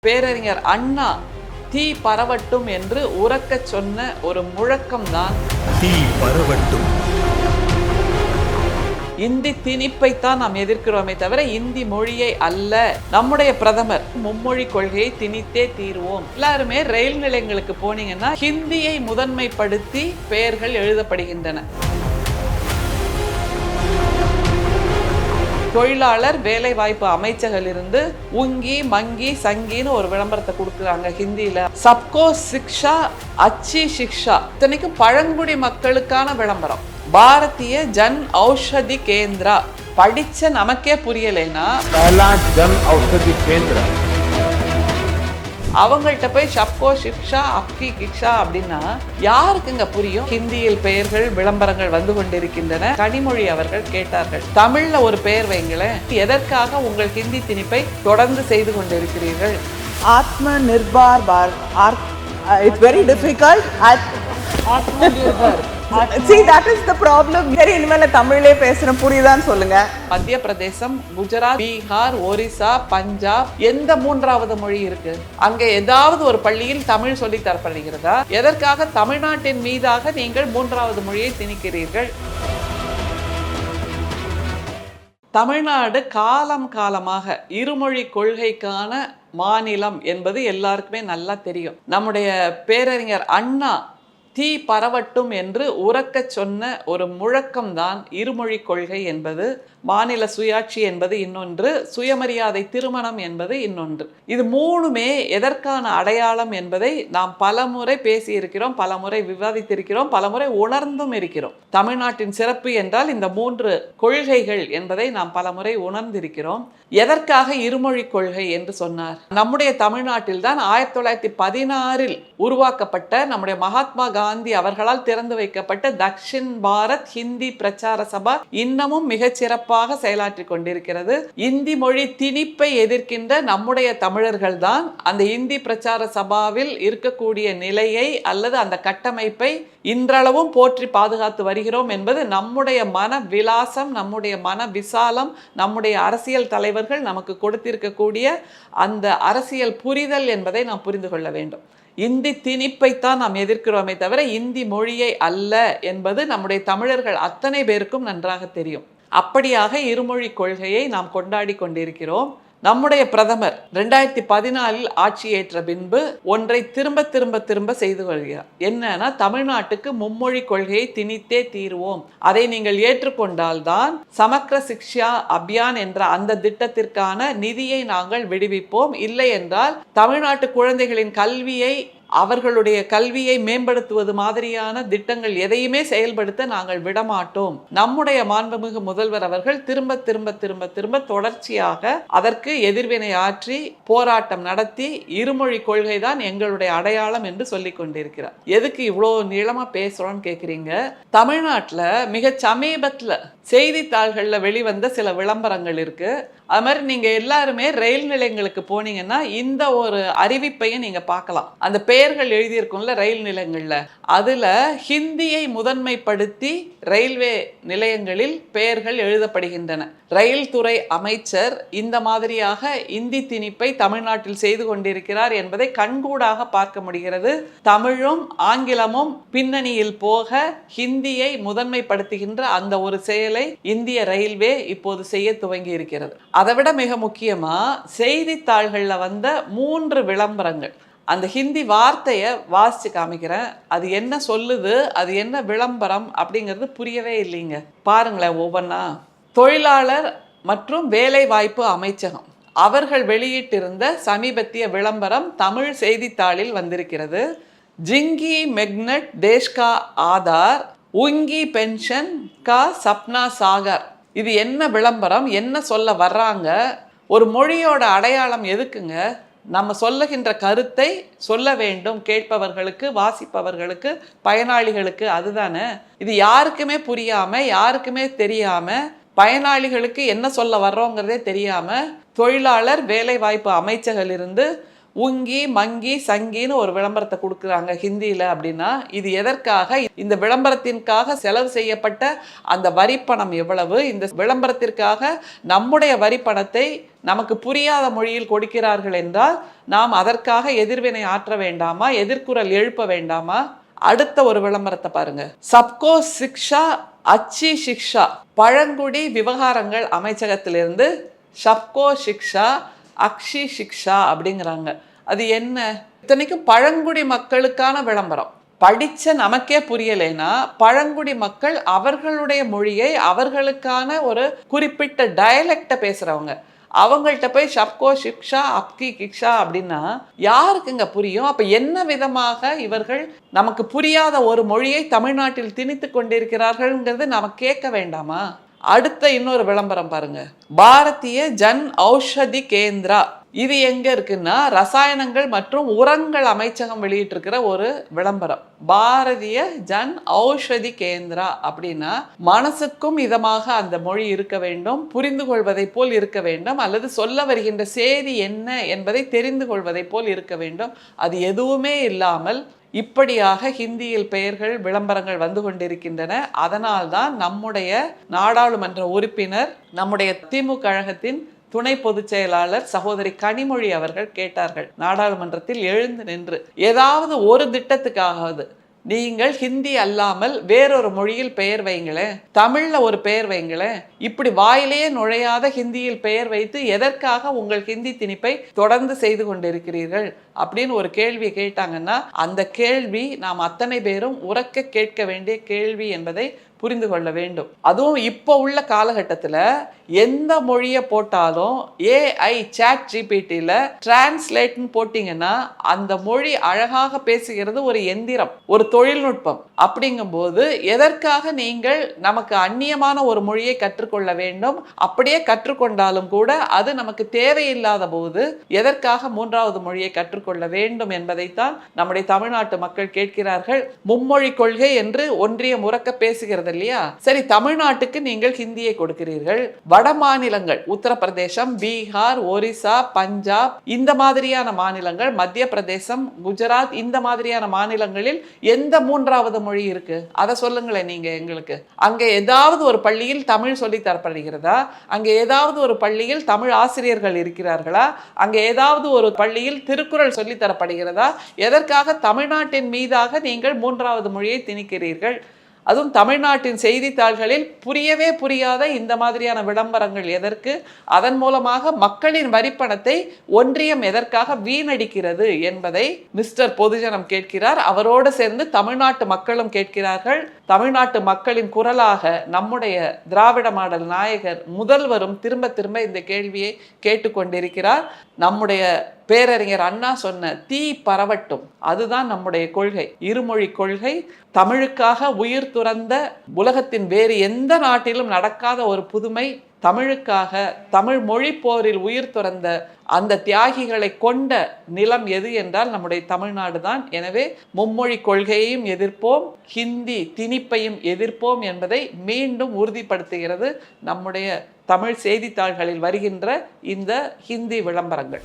பேரறிஞர் அண்ணா தீ பரவட்டும் என்று உரக்கச் சொன்ன ஒரு முழக்கம்தான் தீ பரவட்டும். இந்தி திணிப்பைத்தான் நாம் எதிர்க்கிறோமே தவிர இந்தி மொழியை அல்ல. நம்முடைய பிரதமர் மும்மொழி கொள்கையை திணித்தே தீர்வோம். எல்லாருமே ரயில் நிலையங்களுக்கு போனீங்கன்னா ஹிந்தியை முதன்மைப்படுத்தி பெயர்கள் எழுதப்படுகின்றன. தொழிலாளர் வேலை வாய்ப்பு அமைச்சகத்திலிருந்து உங்கி மங்கி சங்கின்னு ஒரு விளம்பரத்தை கொடுக்குறாங்க ஹிந்தியில. சப்கோ சிக்ஷா அச்சி சிக்ஷா, இத்தனைக்கும் பழங்குடி மக்களுக்கான விளம்பரம். பாரதிய ஜன் ஔஷதி கேந்திரா, படிச்ச நமக்கே புரியலைன்னா ஜன் ஔஷதி கேந்திரா அவங்கள்ட்ட போய் சப்கோ சிக்ஷா அப்கி கிக்ஷா அப்படின்னா யாருக்குங்க புரியும்? ஹிந்தியில் பெயர்கள் விளம்பரங்கள் வந்து கொண்டிருக்கின்றன. கனிமொழி அவர்கள் கேட்டார்கள், தமிழ்ல ஒரு பெயர் வைங்களேன், எதற்காக உங்கள் ஹிந்தி திணிப்பை தொடர்ந்து செய்து கொண்டிருக்கிறீர்கள்? Atma Nirbhar it's very difficult. See, that is the problem. சரி, இனிமேல தமிழ்லயே பேசுறேன், புரியுதான்னு சொல்லுங்க. மத்திய பிரதேசம், குஜராத், பீகார், ஒரிசா, பஞ்சாப், எந்த மூன்றாவது மொழி இருக்கு? அங்க ஏதாவது ஒரு பள்ளியில் தமிழ் சொல்லி தரப்படுகிறதா? எதற்காக தமிழ்நாட்டின் மீதாக நீங்கள் மூன்றாவது மொழியை திணிக்கிறீர்கள்? தமிழ்நாடு காலம் காலமாக இருமொழி கொள்கைக்கான மாநிலம் என்பது எல்லாருக்குமே நல்லா தெரியும். நம்முடைய பேரறிஞர் அண்ணா தீ பரவட்டும் என்று உரக்கச் சொன்ன ஒரு முழக்கம்தான் இருமொழி கொள்கை என்பது. மாநில சுயாட்சி என்பது இன்னொன்று, சுயமரியாதை திருமணம் என்பது இன்னொன்று. இது மூணுமே எதற்கான அடையாளம் என்பதை நாம் பலமுறை பேசியிருக்கிறோம், பலமுறை விவாதித்திருக்கிறோம், பலமுறை உணர்ந்தும் இருக்கிறோம். தமிழ்நாட்டின் சிறப்பு என்றால் இந்த மூன்று கொள்கைகள் என்பதை நாம் பலமுறை உணர்ந்திருக்கிறோம். எதற்காக இருமொழி கொள்கை என்று சொன்னார்? நம்முடைய தமிழ்நாட்டில் தான் 1916 உருவாக்கப்பட்ட, நம்முடைய மகாத்மா காந்தி அவர்களால் திறந்து வைக்கப்பட்ட தக்ஷின் பாரத் ஹிந்தி பிரச்சார சபா இன்னமும் மிகச்சிறப்பு செயலாற்றி கொண்டிருக்கிறது. இந்தி மொழி திணிப்பை எதிர்க்கின்ற நம்முடைய தமிழர்கள் தான் அந்த இந்தி பிரச்சார சபாவில் இருக்கக்கூடிய நிலையை அல்லது அந்த கட்டமைப்பை இன்றளவும் போற்றி பாதுகாத்து வருகிறோம் என்பது நம்முடைய மன விலாசம், நம்முடைய மன விசாலம், நம்முடைய அரசியல் தலைவர்கள் நமக்கு கொடுத்திருக்கக்கூடிய அந்த அரசியல் புரிதல் என்பதை நாம் புரிந்து கொள்ள வேண்டும். இந்தி திணிப்பைத்தான் நாம் எதிர்க்கிறோமே தவிர இந்தி மொழியை அல்ல என்பது நம்முடைய தமிழர்கள் அத்தனை பேருக்கும் நன்றாக தெரியும். அப்படியாக இருமொழி கொள்கையை நாம் கொண்டாடி கொண்டிருக்கிறோம். நம்முடைய பிரதமர் 2014 ஆட்சி ஏற்ற பின்பு ஒன்றை திரும்ப திரும்ப திரும்ப செய்து கொள்கிறார். என்னன்னா, தமிழ்நாட்டுக்கு மும்மொழி கொள்கையை திணித்தே தீர்வோம், அதை நீங்கள் ஏற்றுக்கொண்டால்தான் சமக்ர சிக்ஷா அபியான் என்ற அந்த திட்டத்திற்கான நிதியை நாங்கள் விடுவிப்போம், இல்லை என்றால் தமிழ்நாட்டு குழந்தைகளின் கல்வியை, அவர்களுடைய கல்வியை மேம்படுத்துவது மாதிரியான திட்டங்கள் எதையுமே செயல்படுத்த நாங்கள் விடமாட்டோம். நம்முடைய மாண்புமிகு முதல்வர் அவர்கள் திரும்ப திரும்ப திரும்ப திரும்ப தொடர்ச்சியாக அதற்கு எதிர்வினை ஆற்றி போராட்டம் நடத்தி இருமொழி கொள்கை தான் எங்களுடைய அடையாளம் என்று சொல்லி கொண்டிருக்கிறார். எதுக்கு இவ்வளோ நீளமா பேசுறோம்னு கேட்குறீங்க? தமிழ்நாட்டில் மிக சமீபத்தில் செய்தித்தாள்களில் வெளிவந்த சில விளம்பரங்கள் இருக்கு. அது மாதிரி நீங்க எல்லாருமே ரயில் நிலையங்களுக்கு போனீங்கன்னா இந்த ஒரு அறிவிப்பையும் நீங்க பார்க்கலாம். அந்த பெயர்கள் எழுதியிருக்கும்ல ரயில் நிலையங்கள்ல, அதுல ஹிந்தியை முதன்மைப்படுத்தி ரயில்வே நிலையங்களில் பெயர்கள் எழுதப்படுகின்றன. ரயில் துறை அமைச்சர் இந்த மாதிரியாக இந்தி திணிப்பை தமிழ்நாட்டில் செய்து கொண்டிருக்கிறார் என்பதை கண்கூடாக பார்க்க முடிகிறது. தமிழும் ஆங்கிலமும் பின்னணியில் போக ஹிந்தியை முதன்மைப்படுத்துகின்ற அந்த ஒரு செயலை இந்திய ரயில்வே இப்போது செய்ய துவங்கி இருக்கிறது. அதை விட மிக முக்கியமா செய்தித்தாள்கள்ல வந்த 3 விளம்பரங்கள், அந்த ஹிந்தி வார்த்தையை வாசிச்சு காமிக்கிறேன், அது என்ன சொல்லுது, அது என்ன விளம்பரம் அப்படிங்கிறது புரியவே இல்லைங்க. பாருங்களேன் ஒவ்வொன்றா. தொழிலாளர் மற்றும் வேலை வாய்ப்பு அமைச்சகம் அவர்கள் வெளியிட்டிருந்த சமீபத்திய விளம்பரம் தமிழ் செய்தித்தாளில் வந்திருக்கிறது. ஜிங்கி மெக்னட் தேஷ்கா ஆதார் உங்கி பென்ஷன் கா சப்னா சாகர். இது என்ன விளம்பரம், என்ன சொல்ல வர்றாங்க? ஒரு மொழியோட அடையாளம் எதுக்குங்க? நம்ம சொல்லுகின்ற கருத்தை சொல்ல வேண்டும் கேட்பவர்களுக்கு, வாசிப்பவர்களுக்கு, பயனாளிகளுக்கு, அதுதானே. இது யாருக்குமே புரியாம, யாருக்குமே தெரியாம, பயனாளிகளுக்கு என்ன சொல்ல வர்றோங்கிறதே தெரியாம தொழிலாளர் வேலை வாய்ப்பு அமைச்சகத்திலிருந்து உங்கி மங்கி சங்கின்னு ஒரு விளம்பரத்தை கொடுக்குறாங்க ஹிந்தியில் அப்படின்னா இது எதற்காக? இந்த விளம்பரத்திற்காக செலவு செய்யப்பட்ட அந்த வரிப்பணம் எவ்வளவு? இந்த விளம்பரத்திற்காக நம்முடைய வரிப்பணத்தை நமக்கு புரியாத மொழியில் கொடுக்கிறார்கள் என்றால் நாம் அதற்காக எதிர்வினை ஆற்ற வேண்டாமா? எதிர்குரல் எழுப்ப வேண்டாமா? அடுத்த ஒரு விளம்பரத்தை பாருங்க. சப்கோ சிக்ஷா அச்சி சிக்ஷா, பழங்குடி விவகாரங்கள் அமைச்சகத்திலிருந்து சப்கோ சிக்ஷா அக்ஷி சிக்ஷா அப்படிங்கிறாங்க. அது என்ன? இத்தனைக்கும் பழங்குடி மக்களுக்கான விளம்பரம். படிச்ச நமக்கே புரியலைன்னா பழங்குடி மக்கள் அவர்களுடைய மொழியை, அவர்களுக்கான ஒரு குறிப்பிட்ட டயலெக்டை பேசுறவங்க, அவங்கள்ட்ட போய் சப்கோ சிக்ஷா அப்கி கிக்ஷா அப்படின்னா யாருக்குங்க புரியும்? அப்ப என்ன விதமாக இவர்கள் நமக்கு புரியாத ஒரு மொழியை தமிழ்நாட்டில் திணித்து கொண்டிருக்கிறார்கள்ங்கிறது நம்ம கேட்க வேண்டாமா? அடுத்த இன்னொரு விளம்பரம் பாருங்க. பாரதிய ஜன் ஔஷதி கேந்திரா, இது எங்க இருக்குன்னா ரசாயனங்கள் மற்றும் உரங்கள் அமைச்சகம் வெளியிட்டிருக்கிற ஒரு விளம்பரம். பாரதிய ஜன் ஔஷதி கேந்திரா அப்படின்னா மனசுக்கும் இதமாக அந்த மொழி இருக்க வேண்டும், புரிந்து கொள்வதை போல் இருக்க வேண்டும், அல்லது சொல்ல வருகின்ற செய்தி என்ன என்பதை தெரிந்து கொள்வதை போல் இருக்க வேண்டும். அது எதுவுமே இல்லாமல் இப்படியாக ஹிந்தியில் பெயர்கள் விளம்பரங்கள் வந்து கொண்டிருக்கின்றன. அதனால்தான் நம்முடைய நாடாளுமன்ற உறுப்பினர், நம்முடைய திமுக கழகத்தின் துணை பொதுச் செயலாளர் சகோதரி கனிமொழி அவர்கள் கேட்டார்கள் நாடாளுமன்றத்தில் எழுந்து நின்று, ஏதாவது ஒரு திட்டத்துக்காவது நீங்கள் ஹிந்தி அல்லாமல் வேறொரு மொழியில் பெயர் வைங்களேன், தமிழ்ல ஒரு பெயர் வைங்களேன், இப்படி வாயிலேயே நுழையாத ஹிந்தியில் பெயர் வைத்து எதற்காக உங்கள் ஹிந்தி திணிப்பை தொடர்ந்து செய்து கொண்டிருக்கிறீர்கள் அப்படின்னு ஒரு கேள்வி கேட்டாங்கன்னா அந்த கேள்வி நாம் அத்தனை பேரும் உரக்க கேட்க வேண்டிய கேள்வி என்பதை புரிந்து கொள்ள வேண்டும். அதுவும் இப்போ உள்ள காலகட்டத்தில் எந்த மொழியை போட்டாலும் ஏஐ சாட் ஜிபிடியில் டிரான்ஸ்லேட்னு போட்டிங்கன்னா அந்த மொழி அழகாக பேசுகிறது ஒரு எந்திரம், ஒரு தொழில்நுட்பம். அப்படிங்கும்போது எதற்காக நீங்கள் நமக்கு அந்நியமான ஒரு மொழியை கற்றுக்கொள்ள வேண்டும்? அப்படியே கற்றுக்கொண்டாலும் கூட அது நமக்கு தேவையில்லாத போது எதற்காக மூன்றாவது மொழியை கற்றுக்கொள்ள வேண்டும் என்பதைத்தான் நம்முடைய தமிழ்நாட்டு மக்கள் கேட்கிறார்கள். மும்மொழி கொள்கை என்று ஒன்றியம் உரக்க பேசுகிறது இல்லையா? சரி, தமிழ்நாட்டுக்கு நீங்கள் ஹிந்தியை கொடுக்கிறீர்கள். வட மாநிலங்கள் உத்தரப்பிரதேசம், பீகார், ஒரிசா, பஞ்சாப் இந்த மாதிரியான மாநிலங்கள், மத்திய பிரதேசம், குஜராத் இந்த மாதிரியான மாநிலங்களில் எந்த மூன்றாவது மொழி இருக்கு? அதை சொல்லுங்களேன் நீங்க எங்களுக்கு. அங்க ஏதாவது ஒரு பள்ளியில் தமிழ் சொல்லி தரப்படுகிறதா? அங்க ஏதாவது ஒரு பள்ளியில் தமிழ் ஆசிரியர்கள் இருக்கிறார்களா? அங்க ஏதாவது ஒரு பள்ளியில் திருக்குறள் சொல்லி தரப்படுகிறதா? எதற்காக தமிழ்நாட்டின் மீதாக நீங்கள் மூன்றாவது மொழியை திணிக்கிறீர்கள்? அதுவும் தமிழ்நாட்டின் செய்தித்தாள்களில் புரியவே புரியாத இந்த மாதிரியான விளம்பரங்கள் எதற்கு? அதன் மூலமாக மக்களின் வரிப்பணத்தை ஒன்றியம் எதற்காக வீணடிக்கிறது என்பதை மிஸ்டர் பொதுஜனம் கேட்கிறார். அவரோடு சேர்ந்து தமிழ்நாட்டு மக்களும் கேட்கிறார்கள். தமிழ்நாட்டு மக்களின் குரலாக நம்முடைய திராவிட மாடல் நாயகர் முதல்வரும் திரும்ப திரும்ப இந்த கேள்வியை கேட்டுக்கொண்டிருக்கிறார். நம்முடைய பேரறிஞர் அண்ணா சொன்ன தீ பரவட்டும், அதுதான் நம்முடைய கொள்கை, இருமொழி கொள்கை. தமிழுக்காக உயிர் துறந்த உலகத்தின் வேறு எந்த நாட்டிலும் நடக்காத ஒரு புதுமை. தமிழுக்காக தமிழ் மொழி போரில் உயிர் துறந்த அந்த தியாகிகளை கொண்ட நிலம் எது என்றால் நம்முடைய தமிழ்நாடு தான். எனவே மும்மொழி கொள்கையையும் எதிர்ப்போம், ஹிந்தி திணிப்பையும் எதிர்ப்போம் என்பதை மீண்டும் உறுதிப்படுத்துகிறது நம்முடைய தமிழ் செய்தித்தாள்களில் வருகின்ற இந்த ஹிந்தி விளம்பரங்கள்.